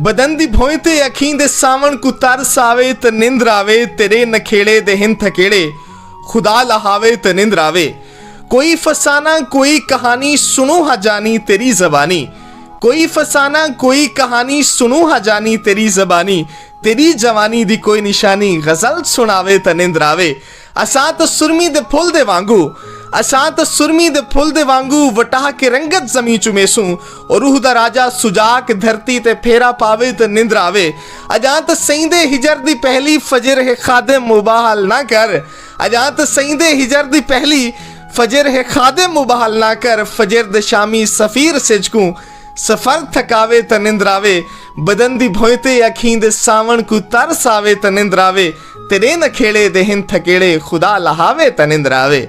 बदन दी भोए ते अखीं दे सावण को तरस आवे ते निंद्र आवे, तेरे नखेड़े दे हिन थकेड़े खुदा लहावे ते निंद्र आवे। कोई फसाना कोई कहानी सुनो हा जानी तेरी ज़बानी, कोई फसाना कोई कहानी सुनो हा जानी तेरी ज़बानी, तेरी जवानी दी कोई निशानी गजल सुनावे ते निंद्र आवे। असां तो सुरमी दे फुल दे वांगू, असां तो सुरमी दे फुल दे वांगू वटाह के रंगत जमी चुमेसूं, और रूह दा राजा सुजाक धरती ते फेरा पावे ते निंद्र आवे। अजां तो सईंदे हिजर दी पहली फजर है खादे मुबाहल ना कर, अजां तो सईंदे हिजर दी पहली फजर है खादे मुबाहल ना कर, फजर दे शामी सफीर सिजकूं सफर थकावे ते निंद्र आवे। बदन दी भोए ते अखीं दे सावण को तरस आवे ते निंद्र आवे, तेरे नखेड़े दे हिन थकेड़े खुदा लहावे ते निंद्र आवे।